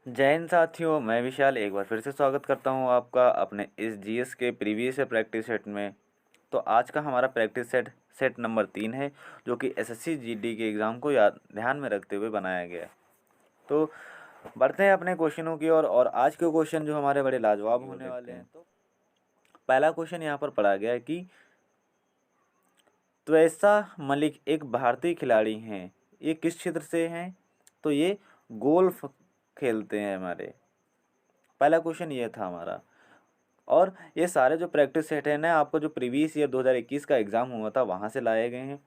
जय हिंद साथियों, मैं विशाल एक बार फिर से स्वागत करता हूं आपका अपने इस जीएस के प्रीवियस प्रैक्टिस सेट में। तो आज का हमारा प्रैक्टिस सेट नंबर 3 है, जो कि एसएससी जीडी के एग्ज़ाम को ध्यान में रखते हुए बनाया गया है। तो बढ़ते हैं अपने क्वेश्चनों की ओर और आज के क्वेश्चन जो हमारे बड़े लाजवाब होने वाले हैं। तो पहला क्वेश्चन यहाँ पर पढ़ा गया है कि त्वैसा मलिक एक भारतीय खिलाड़ी हैं, ये किस क्षेत्र से हैं? तो ये गोल्फ खेलते हैं हमारे। पहला क्वेश्चन ये था हमारा। और ये सारे जो प्रैक्टिस सेट है ना, आपको जो प्रीवियस ईयर 2021 का एग्ज़ाम हुआ था वहाँ से लाए गए हैं।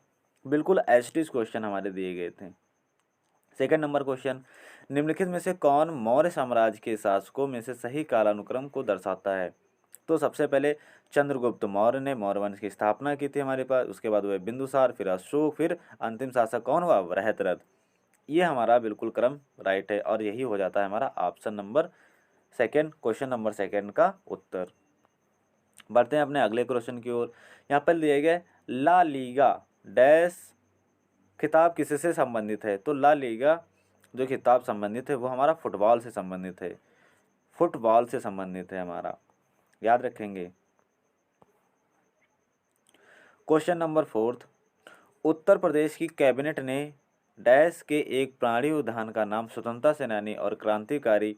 बिल्कुल एचटीज क्वेश्चन हमारे दिए गए थे। सेकंड नंबर क्वेश्चन, निम्नलिखित में से कौन मौर्य साम्राज्य के शासकों में से सही कालानुक्रम को दर्शाता है? तो सबसे पहले चंद्रगुप्त मौर्य ने मौर्य वंश की स्थापना की थी हमारे पास, उसके बाद हुए बिंदुसार, फिर अशोक, फिर अंतिम शासक कौन हुआ? बृहद्रथ। ये हमारा बिल्कुल क्रम राइट है और यही हो जाता है हमारा option number second, question number second का उत्तर। बढ़ते हैं अपने अगले क्वेश्चन की ओर। यहाँ पर दिए गए ला लीगा डैश खिताब किससे संबंधित है? तो ला लीगा जो खिताब संबंधित है वो हमारा फुटबॉल से संबंधित है। फुटबॉल से संबंधित है हमारा, याद रखेंगे। Question number fourth, Uttar Pradesh की कैबिनेट ने डैश के एक प्राणी उद्यान का नाम स्वतंत्रता सेनानी और क्रांतिकारी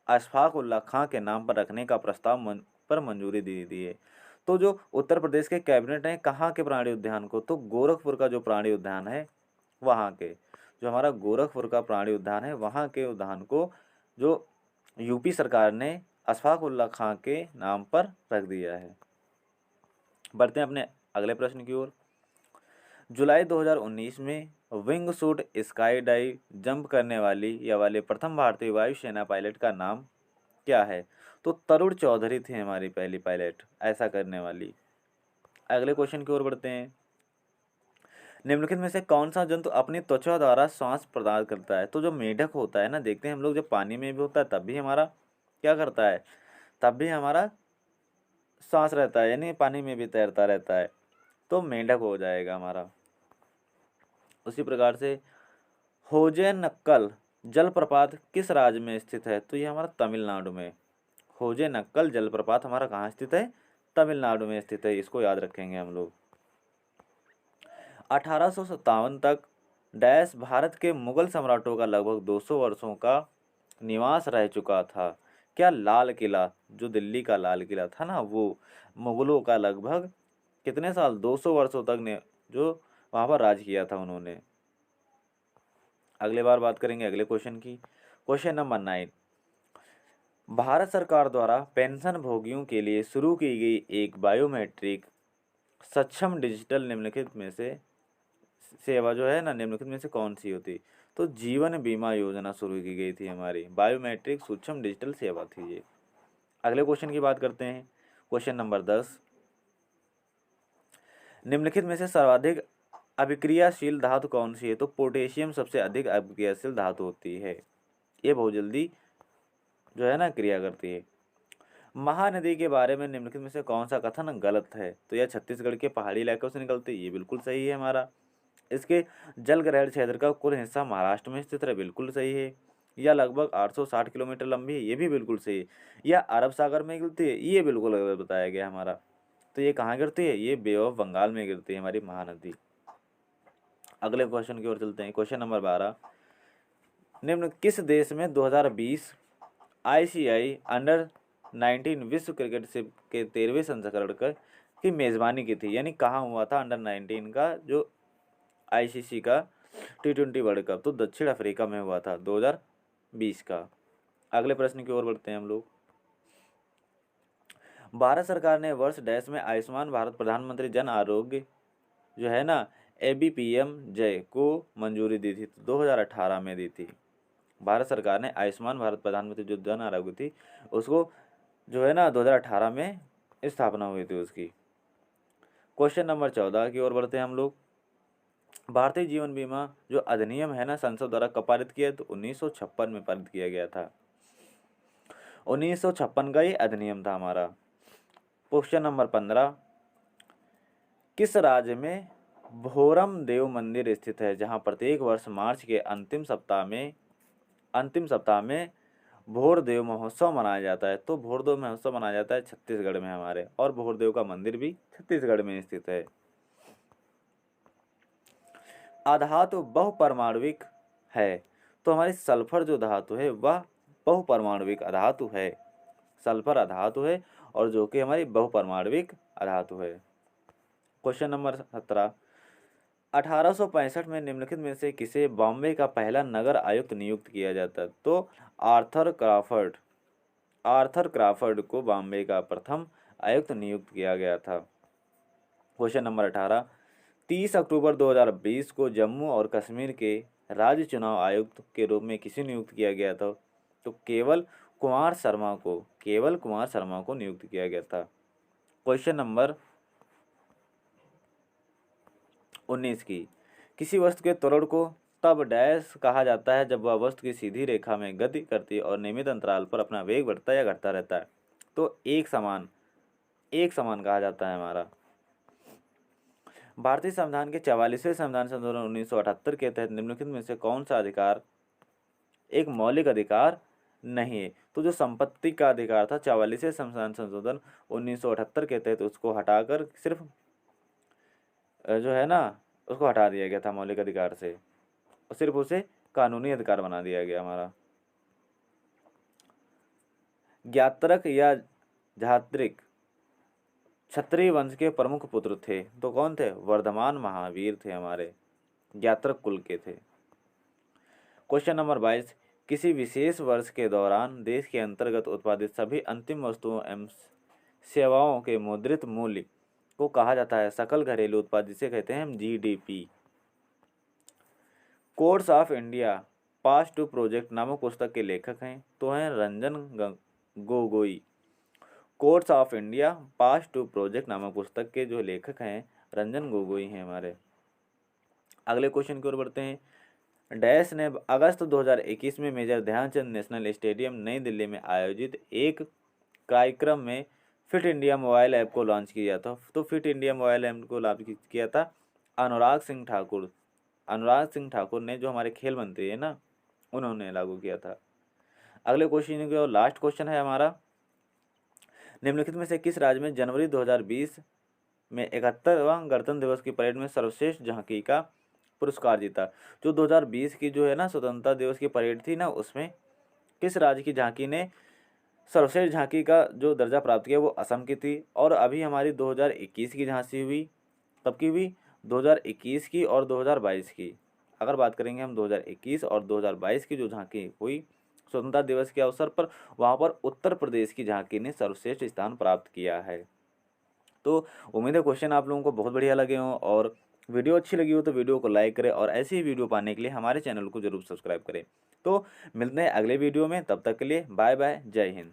अशफाक उल्ला खां के नाम पर रखने का प्रस्ताव पर मंजूरी दे दी है। तो जो उत्तर प्रदेश के कैबिनेट ने कहाँ के प्राणी उद्यान को? तो गोरखपुर का जो प्राणी उद्यान है वहाँ के, जो हमारा गोरखपुर का प्राणी उद्यान है वहाँ के उद्यान को जो यूपी सरकार ने अशफाक उल्ला खां के नाम पर रख दिया है। बढ़ते हैं अपने अगले प्रश्न की ओर। जुलाई 2019 में wing suit sky dive jump करने वाले प्रथम भारतीय वायुसेना पायलट का नाम क्या है? तो तरुण चौधरी थी हमारी पहली पायलट ऐसा करने वाली। अगले क्वेश्चन की ओर बढ़ते हैं। निम्नलिखित में से कौन सा जंतु अपनी त्वचा द्वारा श्वास प्रदान करता है? तो जो मेढक होता है ना, देखते हैं हम लोग जब पानी में भी होता है तब भी हमारा क्या करता है? तब भी हमारा सांस रहता है, यानी पानी में भी तैरता रहता है। तो मेंढक हो जाएगा हमारा। उसी प्रकार से होजेनक्कल जलप्रपात किस राज्य में स्थित है? तो ये हमारा तमिलनाडु में। होजेनक्कल जलप्रपात हमारा कहाँ स्थित है? तमिलनाडु में स्थित है। इसको याद रखेंगे हम लोग। 1857 तक डैश भारत के मुगल सम्राटों का लगभग 200 वर्षों का निवास रह चुका था। क्या? लाल किला, जो दिल्ली का लाल किला था ना, वो मुगलों का लगभग कितने साल? 200 वर्षों तक ने जो वहाँ पर राज किया था उन्होंने। अगले बार बात करेंगे अगले क्वेश्चन की। क्वेश्चन नंबर 9, भारत सरकार द्वारा पेंशन भोगियों के लिए शुरू की गई एक बायोमेट्रिक सक्षम डिजिटल निम्नलिखित में से सेवा जो है ना, निम्नलिखित में से कौन सी होती? तो जीवन बीमा योजना शुरू की गई थी हमारी। बायोमेट्रिक सूक्ष्म डिजिटल सेवा थी ये। अगले क्वेश्चन की बात करते हैं। क्वेश्चन नंबर 10, निम्नलिखित में से सर्वाधिक अभिक्रियाशील धातु कौन सी है? तो पोटेशियम सबसे अधिक अभिक्रियाशील धातु होती है। ये बहुत जल्दी जो है ना क्रिया करती है। महानदी के बारे में निम्नलिखित में से कौन सा कथन गलत है? तो यह छत्तीसगढ़ के पहाड़ी इलाकों से निकलती है, ये बिल्कुल सही है हमारा। इसके जल ग्रहण क्षेत्र का कुल हिस्सा महाराष्ट्र में स्थित है, बिल्कुल सही है। यह लगभग 860 किलोमीटर लंबी है, ये भी बिल्कुल सही है। यह अरब सागर में गिरती है, ये बिल्कुल गलत बताया गया हमारा। तो ये कहाँ गिरती है? ये बे ऑफ बंगाल में गिरती है हमारी महानदी। अगले क्वेश्चन की ओर चलते हैं। क्वेश्चन नंबर 12, निम्न किस देश में 2020 आईसीआई अंडर 19 विश्व क्रिकेट से के 13वें संस्करण की मेज़बानी की थी? यानी कहाँ हुआ था अंडर 19 का जो आईसीसी का T20 वर्ल्ड कप? तो दक्षिण अफ्रीका में हुआ था 2020 का। अगले प्रश्न की ओर बढ़ते हैं हम लोग। भारत सरकार ने वर्ष डैश में आयुष्मान भारत प्रधानमंत्री जन आरोग्य जो है ना ABPM जय को मंजूरी दी थी? तो 2018 में दी थी। भारत सरकार ने आयुष्मान भारत प्रधानमंत्री जो जन आरोग्य थी उसको जो है ना 2018 में स्थापना हुई थी उसकी। क्वेश्चन नंबर 14 की ओर बढ़ते हैं हम लोग। भारतीय जीवन बीमा जो अधिनियम है ना संसद द्वारा कब पारित किया? तो 1956 में पारित किया गया था। 1956 का ये अधिनियम था हमारा। क्वेश्चन नंबर 15, किस राज्य में भोरम देव मंदिर स्थित है, जहां प्रत्येक वर्ष मार्च के अंतिम सप्ताह में भोरदेव महोत्सव मनाया जाता है? तो भोरदेव महोत्सव मनाया जाता है छत्तीसगढ़ में हमारे, और भोरदेव का मंदिर भी छत्तीसगढ़ में स्थित है। अधातु बहुपरमाणविक है? तो हमारी सल्फर जो धातु है वह बहुपरमाणविक अधातु है। सल्फर अधातु है और जो कि हमारी बहुपरमाणविक अधातु है। क्वेश्चन नंबर 17, 1865 में निम्नलिखित में से किसे बॉम्बे का पहला नगर आयुक्त नियुक्त किया जाता है? तो आर्थर क्राफर्ड को बॉम्बे का प्रथम आयुक्त नियुक्त किया गया था। क्वेश्चन नंबर 18, 30 अक्टूबर 2020 को जम्मू और कश्मीर के राज्य चुनाव आयुक्त के रूप में किसे नियुक्त किया गया था? तो केवल कुमार शर्मा को नियुक्त किया गया था। क्वेश्चन नंबर 19 की, किसी वस्तु के त्वरण को तब डैश कहा जाता है जब वह वस्तु की सीधी रेखा में गति करती है और नियमित अंतराल पर अपना वेग बढ़ता या घटता रहता है? तो एक समान कहा जाता है हमारा। भारतीय संविधान के 44वें संविधान संशोधन 1978 के तहत निम्नलिखित में से कौन सा अधिकार एक मौलिक अधिकार नहीं है? तो जो संपत्ति का अधिकार था 44वें संविधान संशोधन 1978 के तहत उसको हटाकर सिर्फ जो है ना उसको हटा दिया गया था मौलिक अधिकार से, और सिर्फ उसे कानूनी अधिकार बना दिया गया हमारा। ज्ञात्रक या झात्रिक क्षत्रिय वंश के प्रमुख पुत्र थे? तो कौन थे? वर्धमान महावीर थे हमारे, ज्ञात्रक कुल के थे। क्वेश्चन नंबर 22, किसी विशेष वर्ष के दौरान देश के अंतर्गत उत्पादित सभी अंतिम वस्तुओं एवं सेवाओं के मुद्रित मूल्य को कहा जाता है सकल घरेलू उत्पाद, जिसे कहते हैं हम GDP. Course of India pass to project नामक पुस्तक के लेखक हैं? तो हैं Ranjan Gogoi. Course of India pass to project नामक पुस्तक के जो लेखक हैं रंजन गोगोई हैं हमारे। अगले क्वेश्चन की ओर बढ़ते हैं। डैश ने अगस्त 2021 में मेजर ध्यानचंद नेशनल स्टेडियम नई दिल्ली में आयोजित एक कार्यक्रम में फिट इंडिया मोबाइल ऐप को लॉन्च किया था? तो फिट इंडिया मोबाइल ऐप को लॉन्च किया था अनुराग सिंह ठाकुर ने, जो हमारे खेल मंत्री है ना, उन्होंने लागू किया था। अगले क्वेश्चन की ओर लास्ट क्वेश्चन है हमारा, निम्नलिखित में से किस राज्य में जनवरी 2020 में 71वां गणतंत्र दिवस की परेड में सर्वश्रेष्ठ झांकी का पुरस्कार जीता? जो 2020 की जो है ना स्वतंत्रता दिवस की परेड थी ना, उसमें किस राज्य की झांकी ने सर्वश्रेष्ठ झांकी का जो दर्जा प्राप्त किया? वो असम की थी। और अभी हमारी 2021 की झांकी हुई, तब की हुई 2021 की और 2022 की। अगर बात करेंगे हम 2021 और 2022 की जो झांकी हुई स्वतंत्रता दिवस के अवसर पर, वहाँ पर उत्तर प्रदेश की झांकी ने सर्वश्रेष्ठ स्थान प्राप्त किया है। तो उम्मीद है क्वेश्चन आप लोगों को बहुत बढ़िया लगे हों, और वीडियो अच्छी लगी हो तो वीडियो को लाइक करें, और ऐसी ही वीडियो पाने के लिए हमारे चैनल को जरूर सब्सक्राइब करें। तो मिलते हैं अगले वीडियो में, तब तक के लिए बाय बाय, जय हिंद।